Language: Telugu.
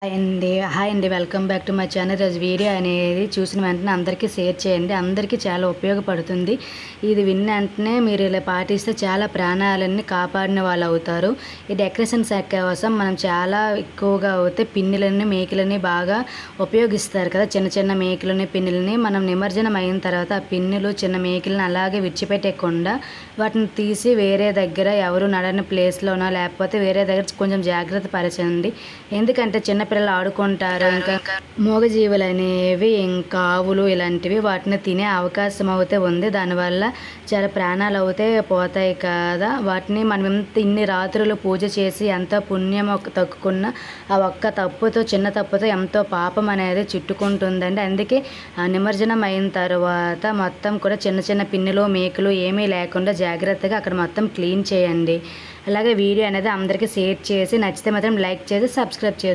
హాయ్ అండి. Welcome back to my channel. ఈరోజు వీడియో అనేది చూసిన వెంటనే అందరికీ షేర్ చేయండి. అందరికీ చాలా ఉపయోగపడుతుంది. ఇది విన్న వెంటనే మీరు ఇలా పాటిస్తే చాలా ప్రాణాలన్నీ కాపాడిన వాళ్ళు అవుతారు. ఈ డెకరేషన్ శాఖ కోసం మనం చాలా ఎక్కువగా అవుతే పిన్నులని మేకులని బాగా ఉపయోగిస్తారు కదా. చిన్న చిన్న మేకులని పిన్నులని మనం నిమజ్జనం అయిన తర్వాత ఆ పిన్నులు చిన్న మేకులను అలాగే విడిచిపెట్టకుండా వాటిని తీసి వేరే దగ్గర ఎవరు నడని ప్లేస్లోనో లేకపోతే వేరే దగ్గర కొంచెం జాగ్రత్త పరచండి. ఎందుకంటే చిన్న పిల్లలు ఆడుకుంటారు. ఇంకా మూగజీవులు అనేవి ఇంకా ఆవులు ఇలాంటివి వాటిని తినే అవకాశం అయితే ఉంది. దానివల్ల చాలా ప్రాణాలు అయితే పోతాయి కదా. వాటిని మనం ఇన్ని రాత్రులు పూజ చేసి ఎంతో పుణ్యం తక్కుకున్న ఆ ఒక్క తప్పుతో చిన్న తప్పుతో ఎంతో పాపం అనేది చుట్టుకుంటుందండి. అందుకే ఆ నిమజ్జనం అయిన తర్వాత మొత్తం కూడా చిన్న చిన్న పిన్నులు మేకులు ఏమీ లేకుండా జాగ్రత్తగా అక్కడ మొత్తం క్లీన్ చేయండి. అలాగే వీడియో అనేది అందరికీ షేర్ చేసి నచ్చితే మాత్రం లైక్ చేసి సబ్స్క్రైబ్ చేసి